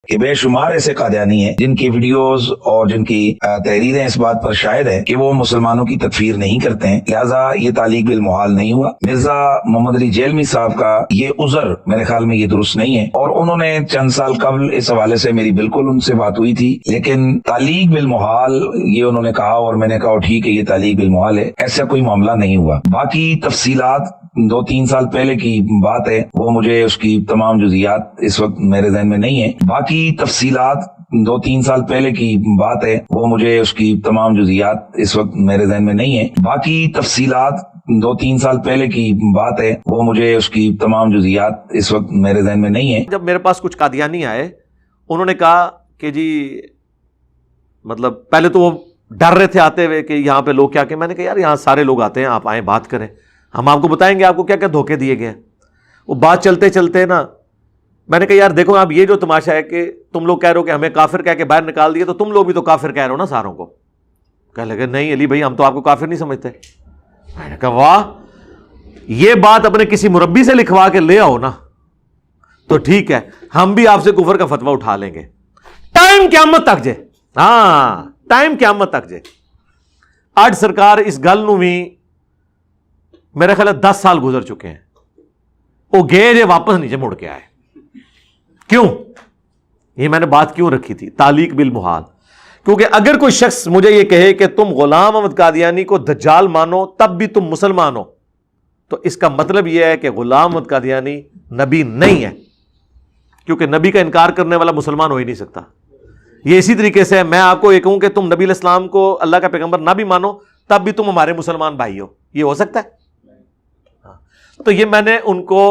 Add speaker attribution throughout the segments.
Speaker 1: کہ بے شمار ایسے قادیانی ہیں جن کی ویڈیوز اور جن کی تحریریں اس بات پر شاہد ہیں کہ وہ مسلمانوں کی تکفیر نہیں کرتے ہیں، لہٰذا یہ تعلیق بالمحال نہیں ہوا۔ مرزا محمد علی جیلمی صاحب کا یہ عذر میرے خیال میں یہ درست نہیں ہے، اور انہوں نے چند سال قبل اس حوالے سے میری بالکل ان سے بات ہوئی تھی، لیکن تعلیق بالمحال یہ انہوں نے کہا اور میں نے کہا ٹھیک ہے یہ تعلیق بالمحال ہے، ایسا کوئی معاملہ نہیں ہوا۔ باقی تفصیلات 2-3 سال پہلے کی بات ہے، وہ مجھے اس کی تمام جزئیات اس وقت میرے ذہن میں نہیں ہے۔ باقی تفصیلات 2-3 سال پہلے کی بات ہے، وہ مجھے اس کی تمام جزئیات اس وقت میرے ذہن میں نہیں ہے۔ باقی تفصیلات 2-3 سال پہلے کی بات ہے، وہ مجھے اس کی تمام جزئیات اس وقت میرے ذہن میں نہیں ہے۔
Speaker 2: جب میرے پاس کچھ قادیانی آئے، انہوں نے کہا کہ جی مطلب پہلے تو وہ ڈر رہے تھے آتے ہوئے کہ یہاں پہ لوگ کیا کہ، میں نے کہا یار یہاں سارے لوگ آتے ہیں، آپ آئیں بات کریں، ہم آپ کو بتائیں گے آپ کو کیا کیا دھوکے دیے گئے ہیں۔ وہ بات چلتے چلتے نا میں نے کہا یار دیکھو اب یہ جو تماشا ہے کہ تم لوگ کہہ رہے ہو کہ ہمیں کافر کہہ کے باہر نکال دیے، تو تم لوگ بھی تو کافر کہہ رہے ہو نا ساروں کو۔ کہنے لگے نہیں علی بھائی ہم تو آپ کو کافر نہیں سمجھتے۔ میں نے کہا واہ، یہ بات اپنے کسی مربی سے لکھوا کے لے آؤ نا تو ٹھیک ہے، ہم بھی آپ سے کفر کا فتویٰ اٹھا لیں گے، ٹائم قیامت تک جے، ہاں ٹائم قیامت تک جے۔ آج سرکار اس گل نو بھی میرے خیال 10 سال گزر چکے ہیں، وہ گئے جے واپس نیچے مڑ کے آئے۔ کیوں؟ یہ میں نے بات کیوں رکھی تھی تعلیق بالمحال، کیونکہ اگر کوئی شخص مجھے یہ کہے کہ تم غلام احمد قادیانی کو دجال مانو تب بھی تم مسلمان ہو، تو اس کا مطلب یہ ہے کہ غلام احمد قادیانی نبی نہیں ہے، کیونکہ نبی کا انکار کرنے والا مسلمان ہو ہی نہیں سکتا۔ یہ اسی طریقے سے میں آپ کو یہ کہوں کہ تم نبی علیہ السلام کو اللہ کا پیغمبر نہ بھی مانو تب بھی تم ہمارے مسلمان بھائی ہو، یہ ہو سکتا ہے؟ تو یہ میں نے ان کو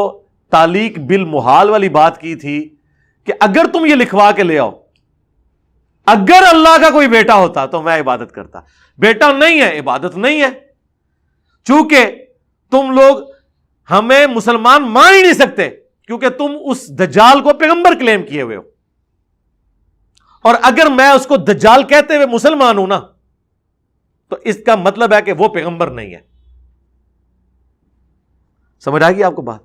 Speaker 2: تعلیق بالمحال والی بات کی تھی کہ اگر تم یہ لکھوا کے لے آؤ، اگر اللہ کا کوئی بیٹا ہوتا تو میں عبادت کرتا، بیٹا نہیں ہے عبادت نہیں ہے، چونکہ تم لوگ ہمیں مسلمان مان ہی نہیں سکتے کیونکہ تم اس دجال کو پیغمبر کلیم کیے ہوئے ہو، اور اگر میں اس کو دجال کہتے ہوئے مسلمان ہوں نا تو اس کا مطلب ہے کہ وہ پیغمبر نہیں ہے۔ سمجھ آ گئی آپ کو بات؟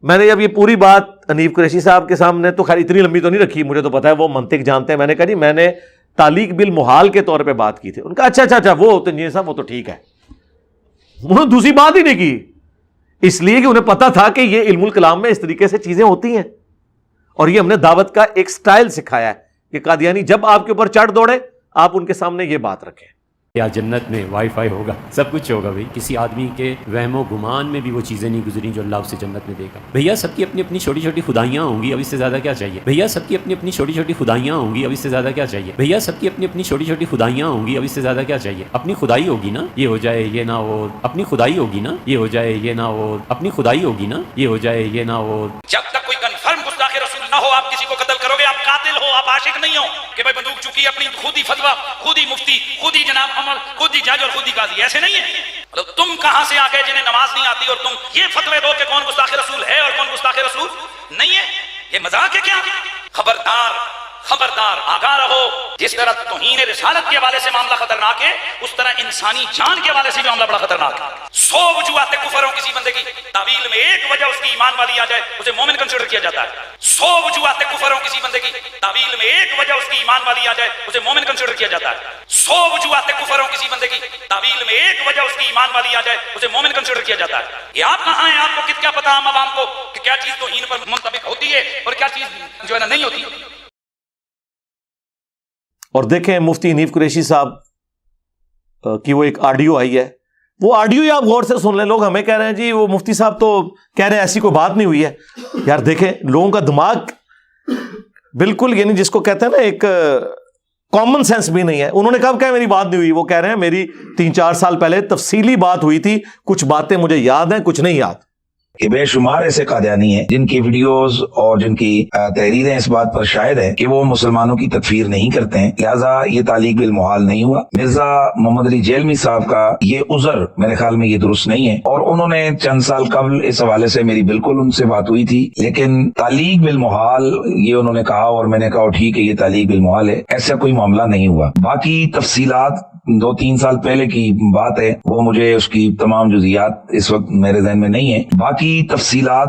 Speaker 2: میں نے جب یہ پوری بات حنیف قریشی صاحب کے سامنے، تو خیر اتنی لمبی تو نہیں رکھی، مجھے تو پتا ہے وہ منطق جانتے ہیں، میں نے کہا جی میں نے تعلیق بالمحال کے طور پہ بات کی تھی۔ ان کا اچھا وہ تو انجینئر صاحب وہ تو ٹھیک ہے، انہوں نے دوسری بات ہی نہیں کی، اس لیے کہ انہیں پتا تھا کہ یہ علم الکلام میں اس طریقے سے چیزیں ہوتی ہیں، اور یہ ہم نے دعوت کا ایک سٹائل سکھایا ہے کہ قادیانی جب آپ کے اوپر چڑھ دوڑے آپ ان کے سامنے یہ بات رکھیں۔
Speaker 3: یا جنت میں وائی فائی ہوگا، سب کچھ ہوگا بھائی، کسی آدمی کے وہم و گمان میں بھی وہ چیزیں نہیں گزری جو اللہ اسے جنت میں دے گا۔ بھیا سب کی اپنی اپنی چھوٹی چھوٹی خدائیاں ہوں گی، اب اس سے زیادہ کیا چاہیے؟ بھیا سب کی اپنی اپنی چھوٹی چھوٹی خدائیاں ہوں گی، اب اس سے زیادہ کیا چاہیے؟ بھیا سب کی اپنی اپنی چھوٹی چھوٹی خدائیاں ہوں گی، اب اس سے زیادہ کیا چاہیے؟ اپنی خدائی ہوگی نا یہ ہو جائے یہ نہ ہو، اپنی خدائی ہوگی نا یہ ہو جائے یہ نہ ہو، اپنی خدائی ہوگی نا یہ ہو جائے یہ نہ ہو۔
Speaker 4: جب تک کوئی کنفرم گستاخ رسول نہ ہو آپ کسی کو قتل کرو گے، آپ قاتل ہو، آپ عاشق نہیں ہو کہ بھائی بندوق چکی اپنی خود ہی فتویٰ، خود ہی مفتی، خود ہی جناب عمر، خود ہی جج اور خود ہی قاضی، ایسے نہیں ہے۔ مطلب تم کہاں سے آ گئے جنہیں نماز نہیں آتی اور تم یہ فتوے دو کہ کون گستاخ رسول ہے اور کون گستاخ رسول نہیں ہے؟ یہ مذاق ہے کیا؟ خبردار خبردار آگاہ رہو، جس طرح توہین رسالت کے حوالے سے معاملہ خطرناک ہے اس طرح انسانی جان کے حوالے سے بھی معاملہ بڑا خطرناک ہے۔ 100 وجوہات کفر ہوں کسی بندے کی تعویل میں ایک وجہ اس کی ایمان والی آ جائے اسے مومن کنسیڈر کیا جاتا ہے۔ 100 وجوہات کفر ہوں کسی بندے کی تعویل میں ایک وجہ اس کی ایمان والی آ جائے اسے مومن کنسیڈر کیا جاتا ہے۔ 100 وجوہات کفر ہوں کسی بندے کی تعویل میں ایک وجہ اس کی ایمان والی آ جائے اسے مومن کنسیڈر کیا جاتا ہے۔ یہ آپ کہاں ہیں؟ آپ کو کیا پتا عام عوام کو کہ کیا چیز توہین پر منطبق ہوتی ہے اور کیا چیز جو ہے نا نہیں ہوتی؟
Speaker 2: اور دیکھیں مفتی حنیف قریشی صاحب کی وہ ایک آڈیو آئی ہے، وہ آڈیو ہی آپ غور سے سن لیں۔ لوگ ہمیں کہہ رہے ہیں جی وہ مفتی صاحب تو کہہ رہے ہیں ایسی کوئی بات نہیں ہوئی ہے۔ یار دیکھیں لوگوں کا دماغ بالکل یعنی جس کو کہتے ہیں نا ایک کامن سینس بھی نہیں ہے۔ انہوں نے کہا کہ میری بات نہیں ہوئی، وہ کہہ رہے ہیں میری 3-4 سال پہلے تفصیلی بات ہوئی تھی، کچھ باتیں مجھے یاد ہیں کچھ نہیں یاد۔
Speaker 1: کہ بے شمار ایسے قادیانی ہیں جن کی ویڈیوز اور جن کی تحریریں اس بات پر شاہد ہیں کہ وہ مسلمانوں کی تکفیر نہیں کرتے ہیں، لہٰذا یہ تعلیق بالمحال نہیں ہوا۔ مرزا محمد علی جیلمی صاحب کا یہ عذر میرے خیال میں یہ درست نہیں ہے، اور انہوں نے چند سال قبل اس حوالے سے میری بالکل ان سے بات ہوئی تھی، لیکن تعلیق بالمحال یہ انہوں نے کہا اور میں نے کہا ٹھیک ہے یہ تعلیق بالمحال ہے، ایسا کوئی معاملہ نہیں ہوا۔ باقی تفصیلات 2-3 سال پہلے کی بات ہے، وہ مجھے اس کی تمام جزئیات اس وقت میرے ذہن میں نہیں ہے۔ باقی تفصیلات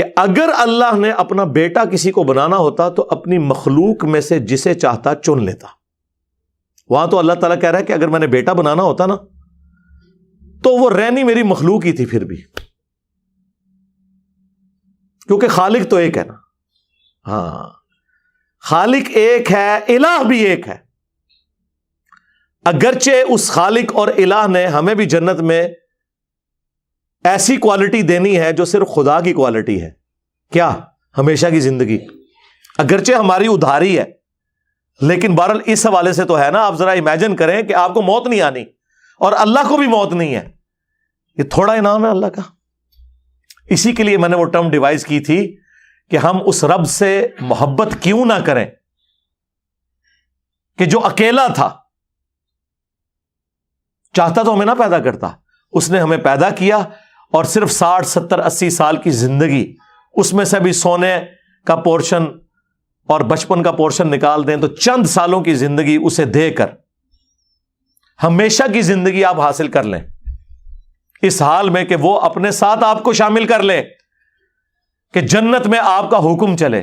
Speaker 2: کہ اگر اللہ نے اپنا بیٹا کسی کو بنانا ہوتا تو اپنی مخلوق میں سے جسے چاہتا چن لیتا. وہاں تو اللہ تعالیٰ کہہ رہا ہے کہ اگر میں نے بیٹا بنانا ہوتا نا تو وہ رہنی میری مخلوق ہی تھی پھر بھی، کیونکہ خالق تو ایک ہے نا. ہاں، خالق ایک ہے، الہ بھی ایک ہے. اگرچہ اس خالق اور الہ نے ہمیں بھی جنت میں ایسی کوالٹی دینی ہے جو صرف خدا کی کوالٹی ہے. کیا؟ ہمیشہ کی زندگی. اگرچہ ہماری ادھاری ہے، لیکن بہرحال اس حوالے سے تو ہے نا. آپ ذرا امیجن کریں کہ آپ کو موت نہیں آنی اور اللہ کو بھی موت نہیں ہے. یہ تھوڑا انعام ہے اللہ کا. اسی کے لیے میں نے وہ ٹرم ڈیوائز کی تھی کہ ہم اس رب سے محبت کیوں نہ کریں کہ جو اکیلا تھا، چاہتا تو ہمیں نہ پیدا کرتا. اس نے ہمیں پیدا کیا اور صرف 60 70 80 سال کی زندگی، اس میں سے بھی سونے کا پورشن اور بچپن کا پورشن نکال دیں تو چند سالوں کی زندگی اسے دے کر ہمیشہ کی زندگی آپ حاصل کر لیں، اس حال میں کہ وہ اپنے ساتھ آپ کو شامل کر لے، کہ جنت میں آپ کا حکم چلے،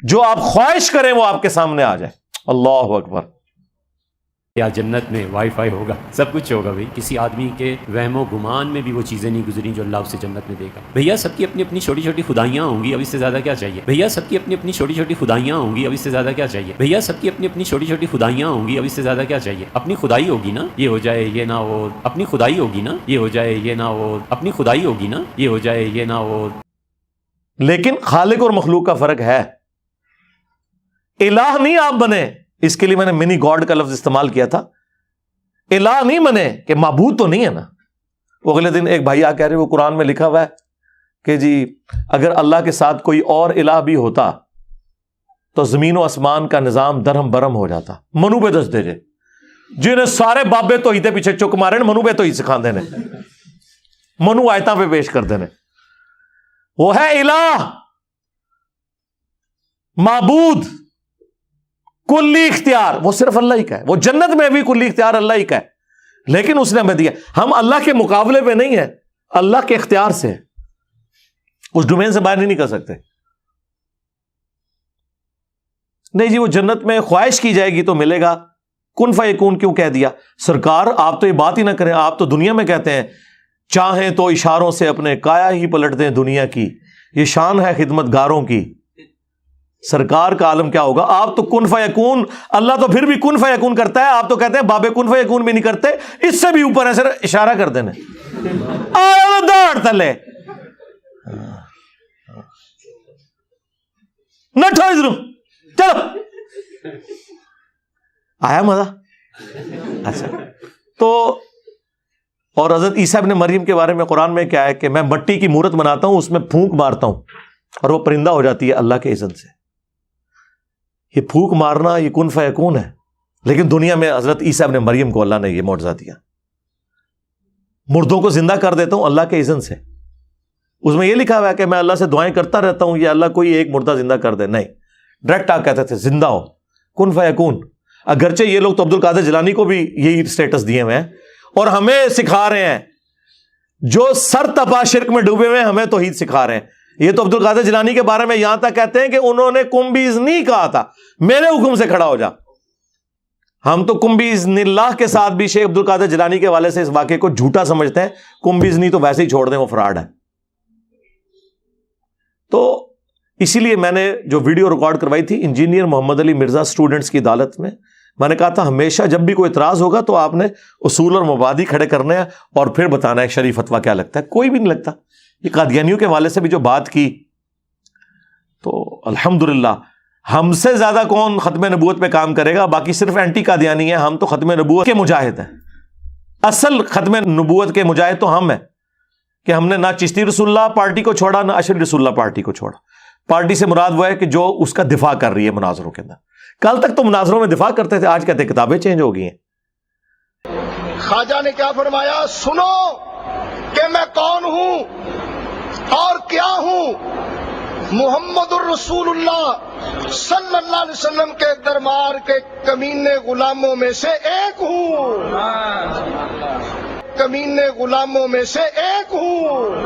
Speaker 2: جو آپ خواہش کریں وہ آپ کے سامنے آ جائے. اللہ اکبر.
Speaker 3: یا جنت میں وائی فائی ہوگا، سب کچھ ہوگا بھائی. کسی آدمی کے وہم و گمان میں بھی وہ چیزیں نہیں گزری جو اللہ اسے جنت میں دے گا. بھیا سب کی اپنی اپنی چھوٹی چھوٹی خدائیاں ہوں گی، اب اس سے زیادہ کیا چاہیے. بھیا سب کی اپنی اپنی چھوٹی چھوٹی خدائیاں ہوں گی، اب اس سے زیادہ کیا چاہیے. بھیا سب کی اپنی اپنی چھوٹی چھوٹی خدائیاں ہوں گی، اب اس سے زیادہ کیا چاہیے. اپنی خدائی ہوگی نا، یہ ہو جائے یہ نہ ہو. اپنی خدائی ہوگی نا، یہ ہو جائے یہ نہ ہو. اپنی خدائی ہوگی نا، یہ ہو جائے یہ نہ ہو.
Speaker 2: لیکن خالق اور مخلوق کا فرق ہے. الہ نہیں آپ بنے، اس کے لیے میں نے منی گاڈ کا لفظ استعمال کیا تھا. الہ نہیں بنے کہ معبود تو نہیں ہے نا. وہ اگلے دن ایک بھائی آ کہہ رہے وہ قرآن میں لکھا ہوا ہے کہ جی اگر اللہ کے ساتھ کوئی اور الہ بھی ہوتا تو زمین و آسمان کا نظام درہم برہم ہو جاتا. منو پہ دس دے جے جنہیں سارے بابے تو ہی تے پیچھے چک مارے منو پہ تو ہی سکھا دینے، منو آیتاں پہ پیش کر دینے. وہ ہے الہ، معبود، کلی اختیار وہ صرف اللہ ہی کا ہے. وہ جنت میں بھی کلی اختیار اللہ ہی کا ہے، لیکن اس نے ہمیں دیا. ہم اللہ کے مقابلے پہ نہیں ہیں، اللہ کے اختیار سے، اس ڈومین سے باہر نہیں نکل سکتے. نہیں جی وہ جنت میں خواہش کی جائے گی تو ملے گا. کن فیکون کیوں کہہ دیا سرکار؟ آپ تو یہ بات ہی نہ کریں. آپ تو دنیا میں کہتے ہیں چاہیں تو اشاروں سے اپنے کایا ہی پلٹ دیں دنیا کی، یہ شان ہے خدمت گاروں کی. سرکار کا عالم کیا ہوگا؟ آپ تو کن فیکون، اللہ تو پھر بھی کن فیکون کرتا ہے، آپ تو کہتے ہیں بابے کن فیکون بھی نہیں کرتے. اس سے بھی اوپر ایسے اشارہ کر دینے دوڑ تلے نہ ٹھو ادھر چلو. آیا مزہ؟ اچھا. تو اور حضرت عیسیٰ ابن مریم کے بارے میں قرآن میں کیا ہے کہ میں مٹی کی مورت بناتا ہوں، اس میں پھونک مارتا ہوں اور وہ پرندہ ہو جاتی ہے اللہ کے اذن سے. یہ پھونک مارنا یہ کن فیکون ہے. لیکن دنیا میں حضرت عیسیٰ ابن مریم کو اللہ نے یہ معجزہ دیا، مردوں کو زندہ کر دیتا ہوں اللہ کے اذن سے. اس میں یہ لکھا ہوا ہے کہ میں اللہ سے دعائیں کرتا رہتا ہوں یا اللہ کوئی ایک مردہ زندہ کر دے. نہیں، ڈائریکٹ آ کہتے تھے زندہ ہو، کن فیکون. اگرچہ یہ لوگ تو عبد القادر جیلانی کو بھی یہی اسٹیٹس دیے ہوئے ہیں اور ہمیں سکھا رہے ہیں، جو سر تپا شرک میں ڈوبے ہوئے ہمیں توحید سکھا رہے ہیں. یہ تو عبد القادر جیلانی کے بارے میں یہاں تک کہتے ہیں کہ انہوں نے کم باذنی کہا تھا، میرے حکم سے کھڑا ہو جا. ہم تو کم باذن اللہ کے ساتھ بھی شیخ عبد القادر جیلانی کے حوالے سے اس واقعے کو جھوٹا سمجھتے ہیں. کم باذنی تو ویسے ہی چھوڑ دیں، وہ فراڈ ہے. تو اسی لیے میں نے جو ویڈیو ریکارڈ کروائی تھی انجینئر محمد علی مرزا اسٹوڈنٹس کی عدالت میں نے کہا تھا ہمیشہ جب بھی کوئی اعتراض ہوگا تو آپ نے اصول اور مبادی کھڑے کرنے ہیں اور پھر بتانا ہے شریف فتویٰ کیا لگتا ہے. کوئی بھی نہیں لگتا. یہ قادیانیوں کے حوالے سے بھی جو بات کی تو الحمدللہ ہم سے زیادہ کون ختم نبوت پہ کام کرے گا. باقی صرف اینٹی قادیانی ہیں، ہم تو ختم نبوت کے مجاہد ہیں. اصل ختم نبوت کے مجاہد تو ہم ہیں کہ ہم نے نہ چشتی رسول اللہ پارٹی کو چھوڑا نہ اشری رسول اللہ پارٹی کو چھوڑا. پارٹی سے مراد وہ ہے کہ جو اس کا دفاع کر رہی ہے مناظروں کے اندر. کل تک تو مناظروں میں دفاع کرتے تھے، آج کہتے ہیں کتابیں چینج ہو گئی ہیں.
Speaker 5: خواجہ نے کیا فرمایا؟ سنو کہ میں کون ہوں اور کیا ہوں. محمد الرسول اللہ صلی اللہ علیہ وسلم کے دربار کے کمینے غلاموں میں سے ایک ہوں. کمینے غلاموں میں سے ایک ہوں.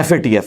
Speaker 2: FATF,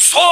Speaker 4: 100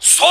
Speaker 4: 100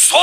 Speaker 4: 100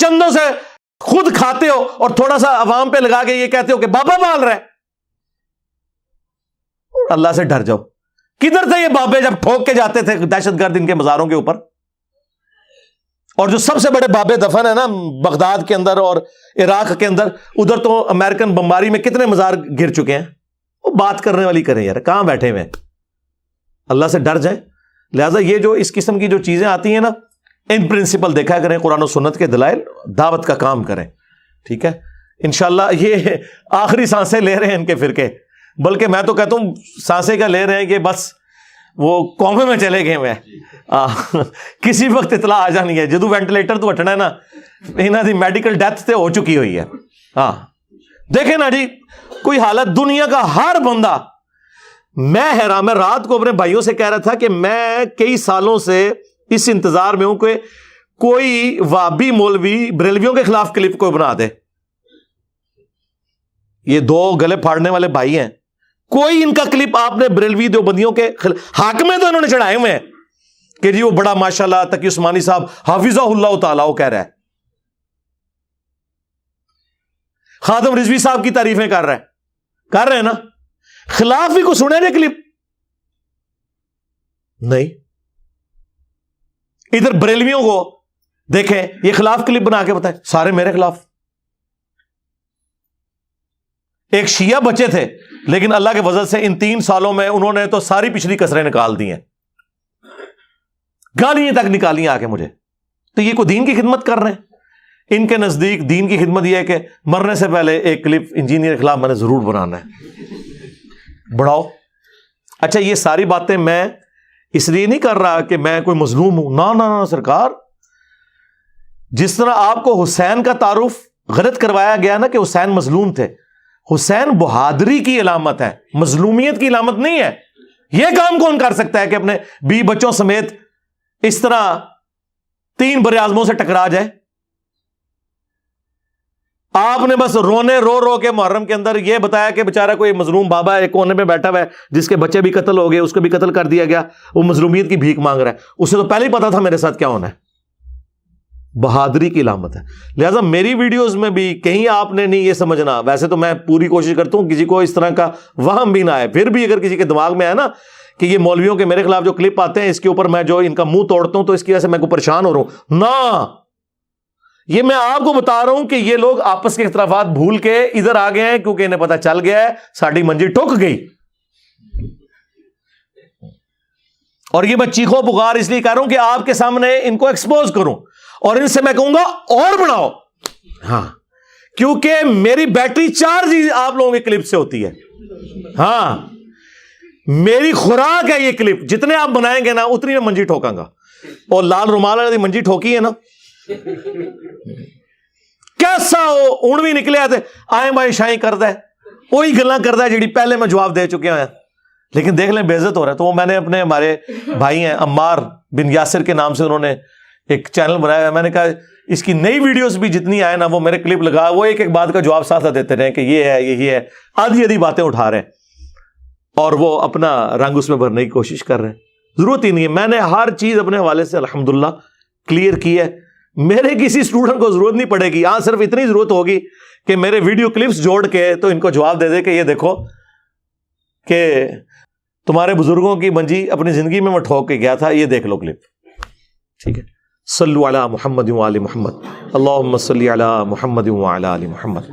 Speaker 2: چندوں سے خود کھاتے ہو اور تھوڑا سا عوام پہ لگا کے یہ کہتے ہو کہ بابا پال رہے. اللہ سے ڈر جاؤ. کدھر تھے یہ بابے جب ٹھوک کے جاتے تھے دہشت گرد ان کے مزاروں کے اوپر؟ اور جو سب سے بڑے بابے دفن ہے نا بغداد کے اندر اور عراق کے اندر, ادھر تو امریکن بمباری میں کتنے مزار گر چکے ہیں. وہ بات کرنے والی کریں یار, کہاں بیٹھے ہوئے ہیں؟ اللہ سے ڈر جائیں. لہٰذا یہ جو اس قسم کی جو چیزیں آتی ہیں نا, ان پرنسپل دیکھا کریں, قرآن و سنت کے دلائل, دعوت کا کام کریں. ٹھیک ہے, انشاءاللہ یہ آخری سانسیں لے رہے ہیں ان کے فرقے, بلکہ میں تو کہتا ہوں سانسیں کا لے رہے ہیں کہ بس وہ قومے میں چلے گئے ہوئے ہیں, کسی وقت اطلاع آ جانی ہے. جدو وینٹیلیٹر تو ہٹنا ہے نا, انہاں دی میڈیکل ڈیتھ تے ہو چکی ہوئی ہے. ہاں دیکھیں نا جی, کوئی حالت دنیا کا ہر بندہ, میں حیران, میں رات کو اپنے بھائیوں سے کہہ رہا تھا کہ میں کئی سالوں سے اس انتظار میں ہوں کہ کوئی وابی مولوی بریلویوں کے خلاف کلپ کو بنا دے. یہ دو گلے پھاڑنے والے بھائی ہیں, کوئی ان کا کلپ آپ نے بریلوی دیوبندیوں کے حاکمیں تو انہوں نے چڑھائے ہوئے ہیں کہ جی وہ بڑا ماشاءاللہ تقی عثمانی صاحب حافظہ اللہ تعالیٰ وہ کہہ رہا ہے, خادم رضوی صاحب کی تعریفیں کر رہے ہیں نا, خلاف بھی کو سنے نے کلپ نہیں. ادھر بریلویوں کو دیکھیں, یہ خلاف کلپ بنا کے بتائیں, سارے میرے خلاف. ایک شیعہ بچے تھے, لیکن اللہ کے فضل سے ان 3 سالوں میں انہوں نے تو ساری پچھلی کسریں نکال دی ہیں, گالیاں تک نکالی آ کے مجھے. تو یہ کوئی دین کی خدمت کر رہے ہیں. ان کے نزدیک دین کی خدمت یہ ہے کہ مرنے سے پہلے ایک کلپ انجینئر کے خلاف میں نے ضرور بنانا ہے, بڑھاؤ. اچھا یہ ساری باتیں میں اس لیے نہیں کر رہا کہ میں کوئی مظلوم ہوں, نہ سرکار. جس طرح آپ کو حسین کا تعارف غلط کروایا گیا نا کہ حسین مظلوم تھے, حسین بہادری کی علامت ہے, مظلومیت کی علامت نہیں ہے. یہ کام کون کر سکتا ہے کہ اپنے بیوی بچوں سمیت اس طرح 3 بر اعظموں سے ٹکرا جائے؟ آپ نے بس رو کے محرم کے اندر یہ بتایا کہ بیچارہ کوئی مظلوم بابا ہے ایک کونے میں بیٹھا ہوا ہے جس کے بچے بھی قتل ہو گئے, اس کو بھی قتل کر دیا گیا, وہ مظلومیت کی بھیک مانگ رہا ہے. اسے تو پہلے ہی پتا تھا میرے ساتھ کیا ہونا ہے. بہادری کی علامت ہے. لہٰذا میری ویڈیوز میں بھی کہیں آپ نے نہیں یہ سمجھنا, ویسے تو میں پوری کوشش کرتا ہوں کسی کو اس طرح کا وہم بھی نہ آئے, پھر بھی اگر کسی کے دماغ میں ہے نا کہ یہ مولویوں کے میرے خلاف جو کلپ آتے ہیں اس کے اوپر میں جو ان کا منہ توڑتا ہوں تو اس کی وجہ سے میں کو پریشان ہو رہا ہوں, نہ, یہ میں آپ کو بتا رہا ہوں کہ یہ لوگ آپس کے اختلافات بھول کے ادھر آ گئے ہیں کیونکہ انہیں پتا چل گیا ہے ساڑی منجی ٹوک گئی. اور یہ میں چیخو پکار اس لیے کر رہا ہوں کہ آپ کے سامنے ان کو ایکسپوز کروں, اور ان سے میں کہوں گا اور بناؤ. ہاں, کیونکہ میری بیٹری چارج آپ لوگوں کے کلپ سے ہوتی ہے. ہاں, میری خوراک ہے یہ کلپ, جتنے آپ بنائیں گے نا اتنی میں منجی ٹھوکاں گا. اور لال رومال والی منجی ٹھوکی ہے نا, کیسا اون بھی نکلے آتے آئیں بھائی شائیں کرتا ہے, وہی گلاں کرتا ہے جیڑی پہلے میں جواب دے چکے ہیں, لیکن دیکھ لیں بے عزت ہو رہا ہے. تو وہ میں نے اپنے ہمارے بھائی ہیں عمار بن یاسر کے نام سے انہوں نے ایک چینل بنایا ہے, میں نے کہا اس کی نئی ویڈیوز بھی جتنی آئے نا وہ میرے کلپ لگا, وہ ایک بات کا جواب ساتھ دیتے رہے کہ یہ ہے یہی ہے, آدھی باتیں اٹھا رہے ہیں اور وہ اپنا رنگ اس میں بھرنے کی کوشش کر رہے ہیں. ضرورت ہی نہیں ہے. میں نے ہر چیز اپنے حوالے سے الحمدللہ کلیئر کی ہے. میرے کسی اسٹوڈنٹ کو ضرورت نہیں پڑے گی, ہاں صرف اتنی ضرورت ہوگی کہ میرے ویڈیو کلپس جوڑ کے تو ان کو جواب دے دے کہ یہ دیکھو کہ تمہارے بزرگوں کی منجی اپنی زندگی میں ٹھوک کے گیا تھا, یہ دیکھ لو کلپ. ٹھیک ہے, صلو علی محمد و آل محمد, اللہم صلی علی محمد و علی آل محمد.